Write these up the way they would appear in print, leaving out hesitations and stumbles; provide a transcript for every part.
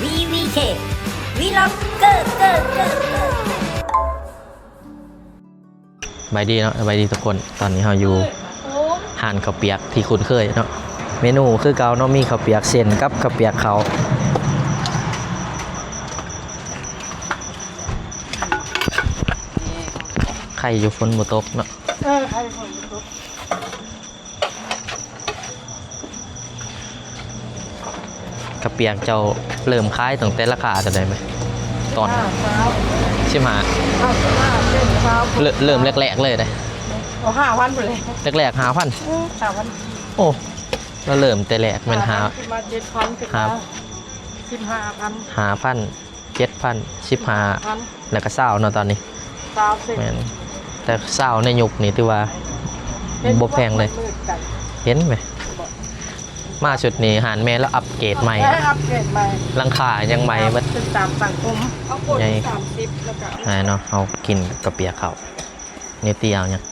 VVK วีล็อกเกอร์ใบดีเนาะใบดีทุกคนตอนนี้เราอยู่ห่านข้าวเปียกที่คุ้นเคยเนาะเมนูคือเกาเนาะมีข้าวเปียกเส้นกับข้าวเปียกเขาไข่อยู่ฝนบ่ตกเนาะไข่ฝนตกข้าวเปียกเจ้าเริ่มขายตั้งแต่ราคาจะได้ไหมตอนชิมหาเริ่มแรกๆเลยได้5,000ไปเลยแรกๆ5,000โอ้เราเริ่มแต่แรกมันมา7,000 5,000 7,000 15แล้วก็20เนาะตอนนี้แม่นแต่20ในยุคนี้ถือว่าบ่แพงเลยเห็นไหมมาชุดนี้หารแม่แล้วอัปเกรดใหม่ราคายังใหม่บัดตามสังคมเอากด30แล้วก็เนาะเอากินกระเปียกเขาเนี่ยเตียวเนี่ย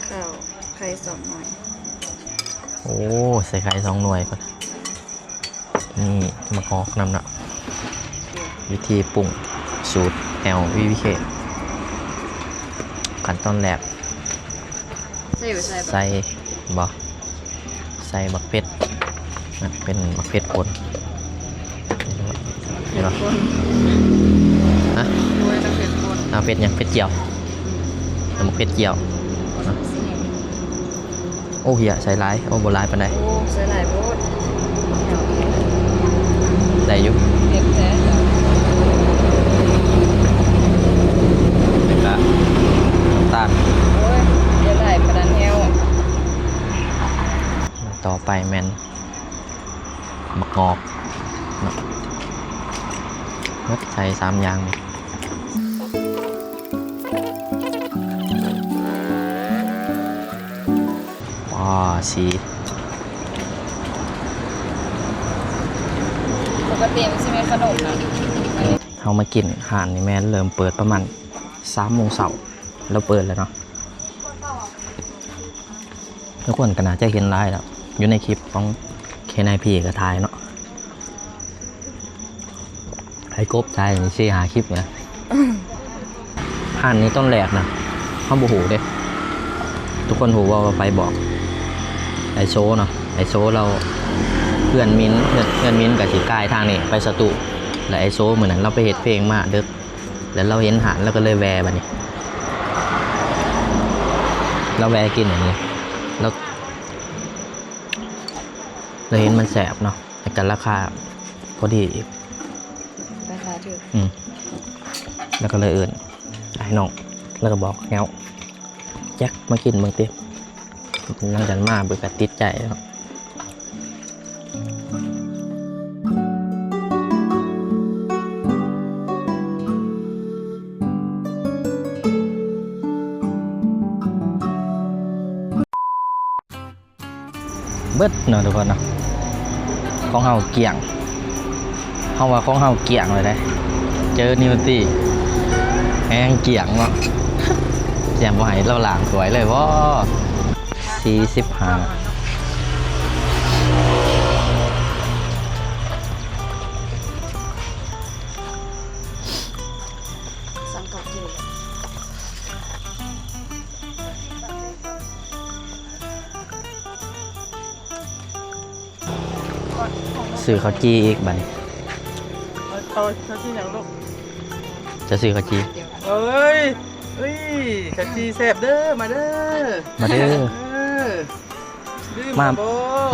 ข้าวไข่2หน่วยโอ้ใส่ไข่2หน่วยก่อนนี่มะกอกน้ำเนาะวิธีปรุงสูตร LVK ขั้นตอนแรกใส่บ่ใส่บักเผ็ดเป็นบักเผ็ดป่นเห็นไหมฮะเอาเผ็ดยังเผ็ดเจียวเอาบักเผ็ดเจียวโอ้เหี้ยใส่ลายโอ้โบราณปานใดโอ้ใส่หลายโพดได้อยู่เผ็ดแท้แล้วก็น้ำตาลโอ้ยเดี๋ยวหลายประดานแฮวต่อไปแมนมะกอกมัดใส่3อย่างว้าสีปกติมันจะมีขนมนะเขามากินอาหารนี่แม่เริ่มเปิดประมาณ3 โมงเช้าแล้วเปิดแล้วเนาะทุกคนก็น่าจะเห็นไลน์แล้วอยู่ในคลิปของเคนายพีกับทายเนาะไอ้กบทายนี่ชื่อหาคลิปเนี่ยอาหารนี้ต้นแรกนะข้าวบูหูเด้ทุกคนหูว่าไปบอกไอโซเนาะไอโซเราเพื่อนมิ้นกับสีกายทางนี้ไปสตูและไอโซเหมือนนั้นเราไปเห็ดเพลงมาเด็กแล้วเราเห็นหานแล้วก็เลยแวร์บัดนี้เราแวร์กินอย่างนี้แล้วเราเห็นมันแสบเนาะแต่กันราคาพอดีอีกราคาถูกแล้วก็เลยไอ้น้องแล้วก็บอกเงาแจ็คมากินเมืองเตี้ยนั่งกันมาเบื่อติดใจแล้วเบิดเนาะทุกคนเนาะของเฮาเกี่ยงเฮาว่าของเฮาเกี่ยงเลยได้เจอนิวตี้แห้งเกี่ยงเนาะแจมบ่ให้เราหลางสวยเลยว่า45สังกัดอยู่ซื้อข้าวจีอีกบัดนี้เขาที่อย่างลูกจะซื้อข้าวจีเอ้ยข้าวจีแซ่บเด้อมาเด้อ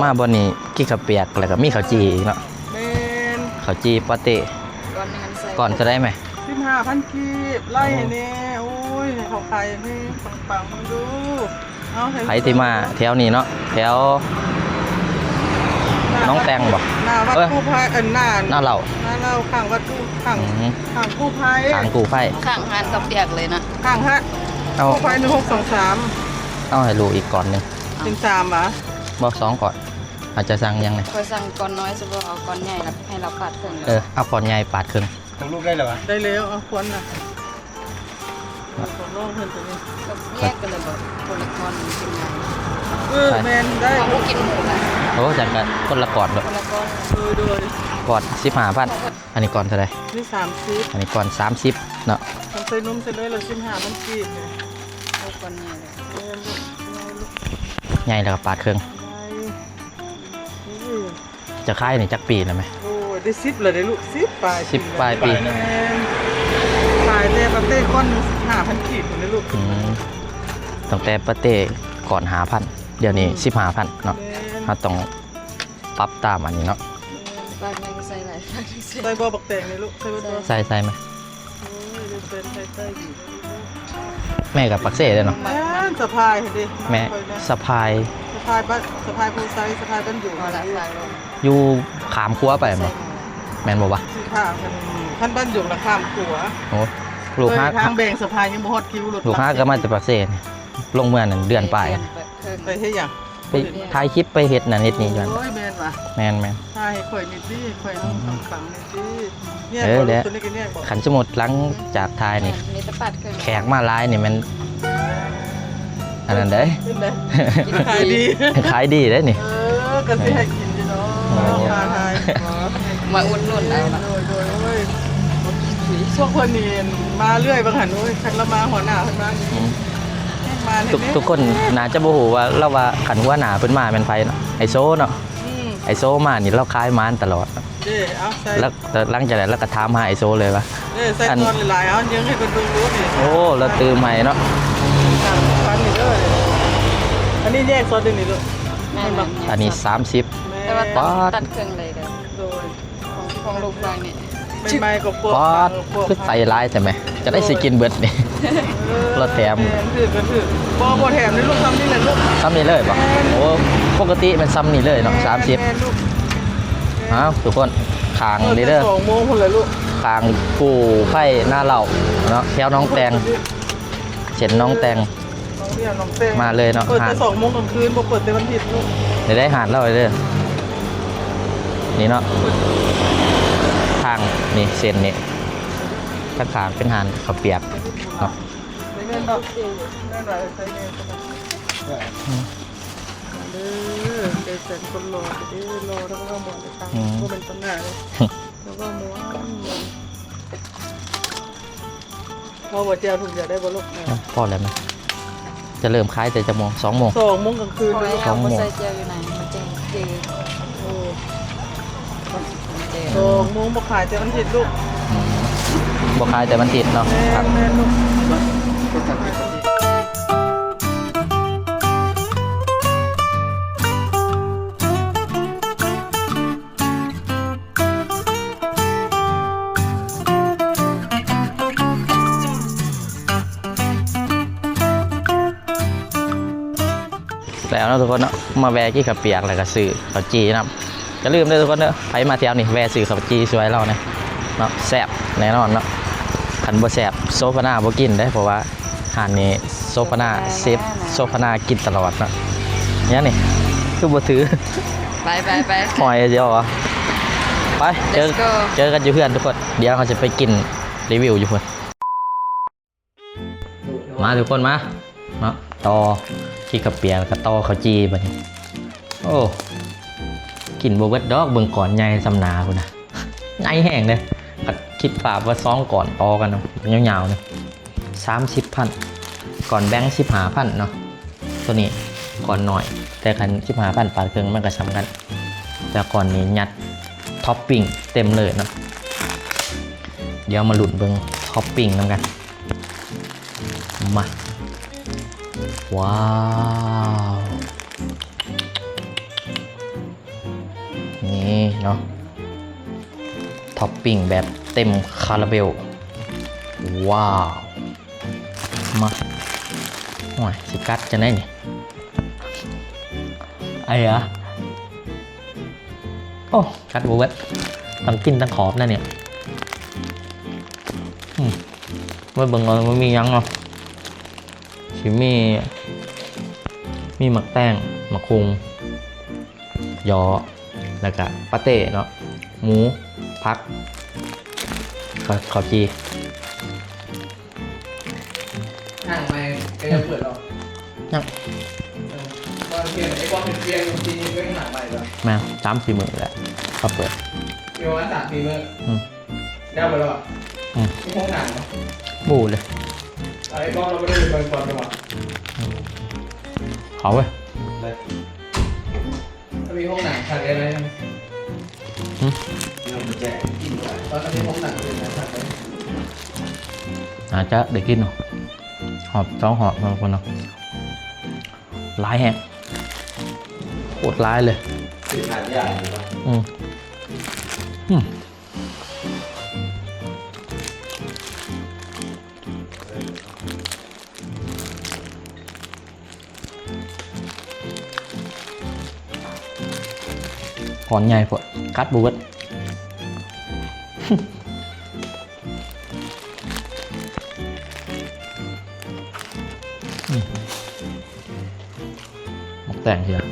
มาบนนี้กินข้าวเปียกแล้วก็มีข้าวจีอีกเนาะข้าวจีปาเต้ก่อนจะได้ไหม15,000 กีบไล่เนี่ยโอ้ยเขาขายให้ปังๆมาดูไผที่มาแถวนี้เนาะแถวน้องแตงบอกหน้าวัดกู้ภัยหน้าเราข้างวัดกู้ข้างกู้ภัยข้างกู้ภัยข้างหานกับเปียกเลยนะข้างฮะกู้ภัย1623เอาให้รู้อีกก่อนนึงเป็น3เหรอบอก2ก่อนอาจจะสั่งยังไงคอยสั่งก่อนน้อยสิบ่เอาก่อนใหญ่แล้วให้เราปาดครึ่งเอาก่อนใหญ่ปาดครึ่งของลูกได้หรอวะได้แล้วเอาควรนะของน้องเพิ่นตัวนี้แยกกันเลยบ่คนละก้อนกินไงแมนได้เอากินหมูนะโอ้จังกันคนละก่อนด้วยคนละก้อนโดย ก่อน15,000อันนี้ก่อนเท่าไหร่ นี่30อันนี้ก่อน30เนาะ ทำใส่นมใส่เลยเรา15มันกีบเนี่ย เอาคนนี้เลย ใหญ่แล้วก็ปาดเครื่องจะขายนี่จักปีแล้วไหม โอ้ยได้10เลยได้ลูก10ปลาย 10ปลายปี ขายแต่ประเต้ก้อนนึง15,000กีบเลยลูก ตั้งแต่ประเต้ก่อน5,000เดี๋ยวนี้15,000เนาะเราต้องปรับตามอันนี้เนาะ ปากยังใส่หลายปากยังใส่ ใส่บ่บักแตงเลยลูกใส่บ่ตัว ใส่ไหม โอ้ยเดี๋ยวเป็นใส่อยู่ แม่กับปักเซ่เลยเนาะ แม่สะพายเห็นดิ แม่สะพาย สะพายบ้านสะพายโพไซสะพายบ้านอยู่ พอละฝากลง อยู่ขามครัวไป ใส่ มั้ หมด แม่นบอกว่า ที่ข้างขั้นบ้านอยู่ละข้ามขัว โอ้ลูกค้า ทางแบ่งสะพายยังบ่ฮอดคิวรถ ลูกค้าก็มาจากปักเซ่นี่ลงเมื่อนั้นเดือนปลาย ไปเฮ็ดหยัง ไปถ่ายคลิปไปเฮ็ดนั่นเฮ็ดนี่กัน โอ้ยแม่นว่ะ แม่น ถ่ายให้ข่อยนิดดิข่อยต้องฟังนิดดิเนี่ย เออ บ่ เดี๋ รู้ ยว ตัวนี้ก็เนี่ยบ่ ขันสมุดหลังจากถ่ายนี่ มีแตะปัดเครื่อง แขกมาหลายนี่มันอันนั้นเด้ เป็นไดขายดี ขายดีได้นี่ ก็สิให้กินอยู่เนาะ โอ้ มาทาย มาอุดหนุนเอาละ โดยโอ้ยช่วงเพิ่นนี่มาเรื่อยบางหันโอ้ยคันละมาหัวหน้าเพิ่นมานี่ อืม มา ทุกคนน่าจะบ่ฮู้ว่าเราว่าขันหัวหน้าเพิ่นมาเป็นไผเนาะไอโซเนาะไอโซมานี่เราขายมานตลอดเนาะ เด้เอาใส่ แล้วแต่หลังจากนั้นเราก็ถามหาไอโซเลยว่า เด้ใส่ตอนหลายๆเอายังให้เพิ่นดูรู้นี่ โอ้เราตื่มใหม่เนาะ ปันนี่เด้ออันนี้แยกซอสดึงนี่ลูก แม่นบ่ อันนี้30 แต่ว่า ป๊าด ตัดเครื่องเลยเด้อ โดย ของลูกฟังนี่ ใหม่ๆก็พวก ปอดคือใส่ร้ายใช่ไหมจะได้สิกินเบิดนี่ เราแถม คือบ่แถมนี่ลูกทำนี่แหละลูก ซ้ำนี่เลยปะโอ้ปกติเป็นซ้ำนี่เลยเนาะ30 แม่ลูก อ้าวทุกคนคางนี่เด้อ 2 โมงพุ่นเลยลูก คางปูไข่หน้าเหล่าเนาะแถวน้องแตงเส้นน้องแตง น้องเรียนน้องเต้ มาเลยเนาะ เปิดแต่2 โมงกลางคืนบ่เปิดแต่วันอาทิตย์ลูก เดี๋ยวได้หาดเล่าเลยเด้อนี่เนาะทางนี่เส้นนี่ข้างขางเป็นหานข้าวเปียกเนาะ ได้เงินดอกแม่นว่าใส่เงินเด้อเดี๋ยวเสร็จคนรอเด้อรอแล้วก็หมดตังค์บ่เป็นปัญหาเลยแล้วก็ม้วนพอบ่เจียวถูกอย่าได้บ่ลูก พอแล้วไหมจะเริ่มขายแต่จะโมง2 โมง 2 โมงกลางคืน พอ เลย แล้วบ่ใส่เจลอยู่ไหนมันจังคือ โอ้ เจล 2 โมงบ่ขายแต่วันอาทิตย์ลูก บ่ขายแต่มันติดเนาะครับ แม่ลูก แล้วเนาะทุกคนเนาะมาแวะกี่ขับเปียกแล้วก็ซื้อข้าวจีนะจะลืมเลยทุกคนเนาะไปมาเที่ยวนี่แวะซื้อข้าวจีช่วยเราเนี่ยเนาะแซ่บแน่นอนเนาะขันบ่แซ่บโซฟาน่าบ่กินได้เพราะว่าอาหารนี้โซฟาน่าเซฟโซฟาน่ากินตลอดเนาะเนี่ยนี่คือบ่ถือ ไป หอยเดียวเหรอไปเจอ Let's go เจอกันอยู่เพื่อนทุกคนเดี๋ยวเขาจะไปกินรีวิวอยู่เพื่อนมาทุกคนมาเนาะต่อขี้กระเปียกแล้วก็ต่อข้าวจีบัดนี้โอ้กินบเบิดดอกเบิ่งก่อนใหญ่สำนาคุณนะใหญ่แห้งเลยก็คิดฝากว่า2ก่อนต่อกันเนาะยาวๆเนี่ย30,000ก่อนแบงค์15,000เนาะตัวนี้ก่อนหน่อยแต่คัน15,000ปาดเครื่องมันก็สำคัญแต่ก่อนนี้ยัดท็อปปิ้งเต็มเลยเนาะเดี๋ยวมาหลุดเบิ่งท็อปปิ้งนำกันมาว้าวนี่เนาะท็อปปิ้งแบบเต็มคาราเบลว้าวมาโอ้ยสิกัดจะได้นี่ไอ้อะโอ้กัดบูเวตตั้งกินตั้งขอบนั่นเนี่ยไม่เบิ่งเลยมันมียังเนาะสิมีหมักแป้งหมักคุงยอแล้วก็ปาเต้เนาะหมูพักข้าวจี ห่างไปก็ยังเปิดหรอ ยัง ตอนเพียงไอ้ความเป็นเพียงจริงๆก็ห่างไปแล้ว แม่3-4 มื้อแหละเขาเปิด โยน3 ปีเมื่อ อืม แนวไปแล้วอ่ะ อืม ที่ห้องหนัง บูเลย ไอ้กล้องเราไม่ได้เป็นคนก่อน เขาเว้ย ถ้ามีห้องหนังถัดอะไรนะตอนนี้ห้องหนังเป็นถัดไป อาจจะได้กินเนาะหอบสองหอบบางคนเนาะร้ายแฮงโคตรร้ายเลย คือทานยากเลยป่ะ อืมอืมก่อนใหญ่พอกัดบูเวตหมกแต่งเชียว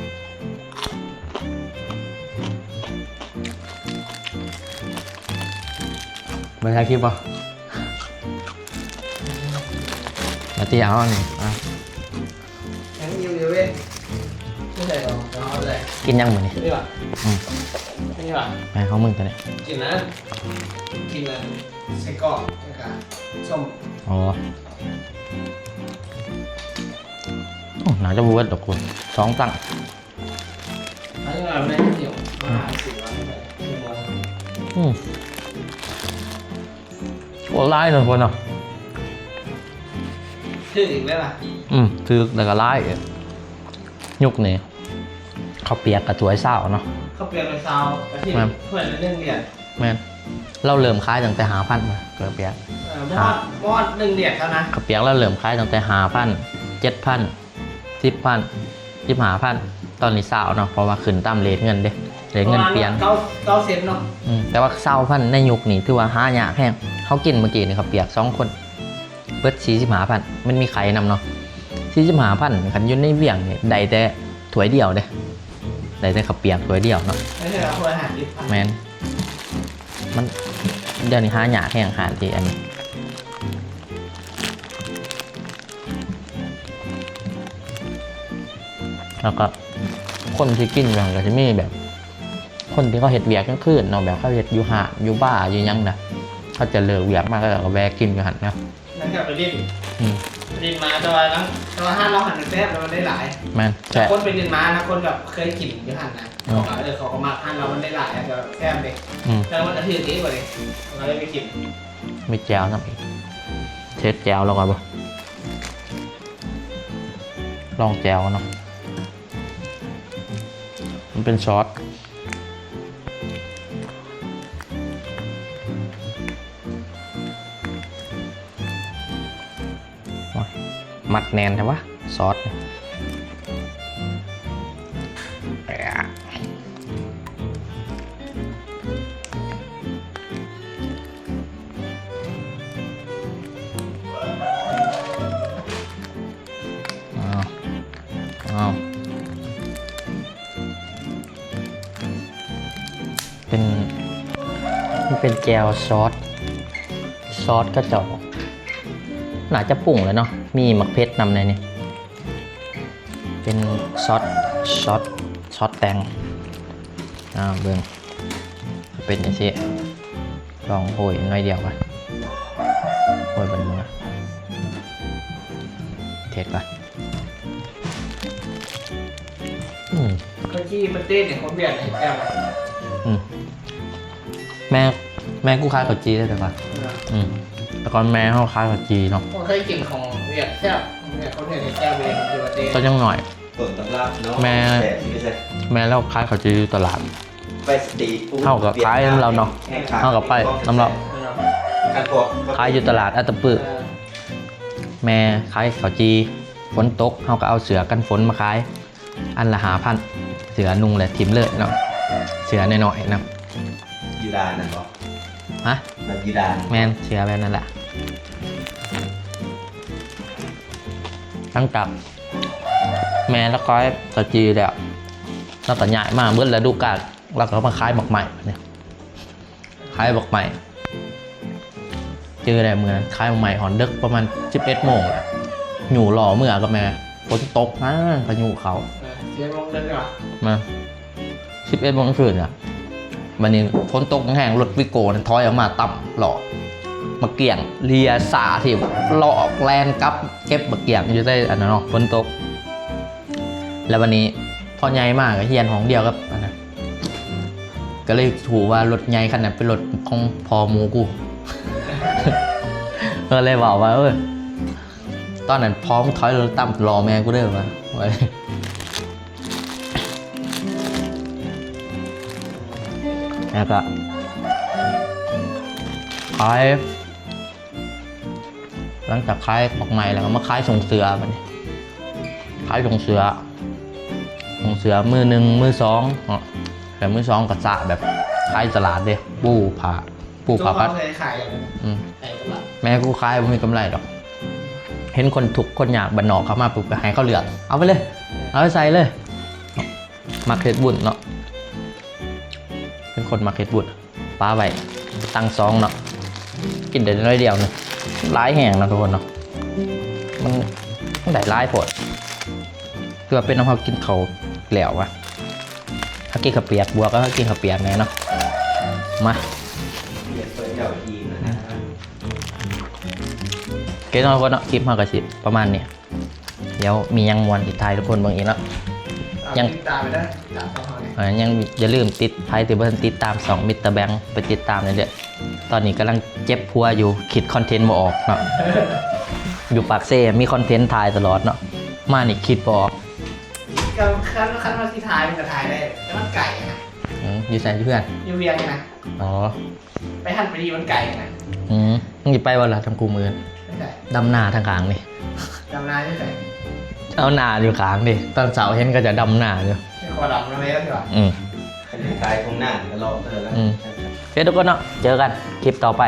ไม่ใช่คลิปป่ะมาตีเอาอันนี้อ่ะ ยังอยู่เว้ยไม่ใช่หรอกเอาเลย กินยังเหมือนนี่ นี่ป่ะ อืม นี่ป่ะ ไปเขามึงตัวนี้ กินนะกินเลยไส้กรอกนะครับส้ม อ๋อโอ้หนาจะบูเวตดอกคุณสองตั้ง อันนี้เราไม่เกี่ยวมาสิวันไป1 วัน อืมโอ้ไล่เลยคนเนาะ ชื่ออีกแล้วล่ะ คือแต่ก็ไล่ยุกนี่เขาวเปียกกับตัวไอ้เศร้าเนาะ เขาเปลี่ยนเป็นซาวกระถิ่นเพื่อนเรื่องเรียน แม่นเราเริ่มขายตั้งแต่5,000มาเกลือเปียก มอด1 เดือนเท่านั้น ข้าวเปียกเราเริ่มขายตั้งแต่5,000 7,000 10,000 15,000 ตอนนี้เศร้าเนาะเพราะว่าขึ้นตามเรทเงินเด้เรทเงินเปลี่ยน 9 เซนเนาะ แต่ว่า20,000ในยุคนี้ถือว่าหายากแพงเขากินเมื่อกี้นี่ข้าวเปียก2 คนเบิด45,000มันมีไข่นำเนาะ45,000คันอยู่ในเวียงนี่ได้แต่ถ้วยเดียวเด้ได้แต่ข้าวเปียกถ้วยเดียวเนาะ ไม่ใช่เราควรหาดิบ แมนมันเดี๋ยวนี้หายากแห่งหาที่อันนี้แล้วก็คนที่กินอย่างก็จะมีแบบ คนที่เขาเห็ดเวียกกลางคืนเนาะแบบเขาเห็ดอยู่หาดอยู่บ้าอยู่หยังนะเขาจะเลิกเวียกมากแล้วก็แวะกินอยู่หันนะ นั่นก็ไปดิน อืม ดินมาตัวห้าเราหันแซ่บแล้วมันได้หลาย แมน แต่ ใช่ คนเป็นดินมานะคนแบบเคยกินอยู่หันนะเขาก็มาหันเรามันได้หลายจะแซ่บเลย อืม แต่มันจะถือดีกว่าเลยเราเลยไปกิน มีแจวน้ำอีกเช็ดแจวแล้วก่อนบ่ลองแจวเนาะมันเป็นซอสมัดแนนใช่ปะซอสเนี่ยอ้าวมันเป็นแจวซอสกระจอกน่าจะปรุงเลยเนาะมีมะเขือนำในนี่เป็นซอสแตงเบิ่งเป็นอย่างนี้ลองโหยหน่อยเดียวก่อนโหยบนมือเทสก่อนก็ที่ประเทศเนี่ยคนเบียดให้แซ่บ แม่กูขายข้าวจีได้แต่ก่อนแต่ก่อนแม่เขาขายข้าวจีเนาะ ผมเคยกินของเบียดแซ่บเนี่ยเขาเบียดให้แซ่บเองที่ประเทศ ก็ยังหน่อย ต้นตำรับเนาะ แม่ แต่ที่ไม่ใช่ แม่เราขายข้าวจีอยู่ตลาด ไปสตรีทฟู้ด เท่ากับขายน้ำเราเนาะเท่ากับไปน้ำเรา การพวก ขายอยู่ตลาดอัตตปื้อแม่ขายข้าวจีฝนตกเขาก็เอาเสือกันฝนมาขายอันละ5,000เสือนุ่งเลยทิมเลิศเนาะเสือน้อยๆเนาะ ยีดานนะเนาะ ฮะ แบบยีดาน แมนเสือแบบนั้นแหละตั้งกับแม่แล้วก็ข้าวจีแล้วแล้วก็ใหญ่มากเบิ้ลแล้วดูกาดแล้วก็มาขายบักใหม่เนี่ยขายบักใหม่เจออะไรเมื่อนั้นขายบักใหม่หอนดึกประมาณ11 โมงแหละหนูหล่อเมื่อกับแม่ฝนตกนะก็หนูเขา เสียงลงเดินก่อน มา11 โมงคืนอ่ะ วันนี้ฝนตกแห้งรถวิโก้ถอยออกมาต่ำหล่อมาเกี่ยงเลียสาที่หลอกแลนกับเก็บมาเกี่ยงอยู่ได้อันนั้นเนาะฝนตกแล้ววันนี้พอใหญ่มากเฮียนของเดียวกับอันนั้นก็เลยถูกว่ารถใหญ่ขนาดเป็นรถของพอหมูกู ก็เลยบอกว่าตอนนั้นพร้อมถอยรถต่ำรอแม่กูเด้อมาไว้แล้วก็ขายหลังจากขายออกใหม่แล้วก็มาขายส่งเสือมันขายส่งเสือมือหนึ่งมือสองแต่มือสองกับสะแบบขายตลาดเด้ปูผ่าพัดแม่กูขายไม่มีกำไรหรอกเห็นคนถูกคนอยากบันนอกเขามาปุ๊บก็ให้เขาเลือกเอาไปเลยเอาไปใส่เลยมาเก็ตบุญเนาะเป็นคนมาเก็ตบุญป้าไว้ตั้งซองเนาะกินเดี๋ยวน้อยเดียวนึงร้ายแห้งนะทุกคนเนาะมันได้ร้ายผดเพื่อเป็นน้ำเขากินเขาแหลววะถ้ากินข้าวเปียกบัวก็กินข้าวเปียกไงเนาะมา เปิดเจ้าทีมนะ เกตน้อยคนเนาะคลิปมากกว่าสิประมาณนี้เดี๋ยวมียังมวนติดท้ายทุกคนบางอีกเนาะยังตามไปได้ยังอย่าลืมติดไพ่ติดเบอร์ติดตาม2มิสเตอร์แบงค์ไปติดตามเลยเด้อตอนนี้กำลังเจ็บพัวอยู่คิดคอนเทนต์มาออกเนาะอยู่ปากเซ่มีคอนเทนต์ถ่ายตลอดเนาะมานี่คิดบออก ก็ขั้นมาที่ท้ายมันจะถ่ายได้แล้วมันไก่นะ อยู่ใส่เพื่อน ยูเวียงนะ อ๋อ ไปหั่นไปดีมันไก่นะ มึงจะไปวันละทำกูมือ ไม่ใช่ ดำหน้าทางขางนี่ จำนายไม่ใช่ เอาหน้าอยู่ขางดิตอนเสาร์เห็นก็จะดำหน้าอยู่ ไม่คอดำนะเว้ยใช่ป่ะ เป็นขายตรงหน้าก็รอแล้ว โอเคทุกคนเนาะเจอกันคลิปต่อไป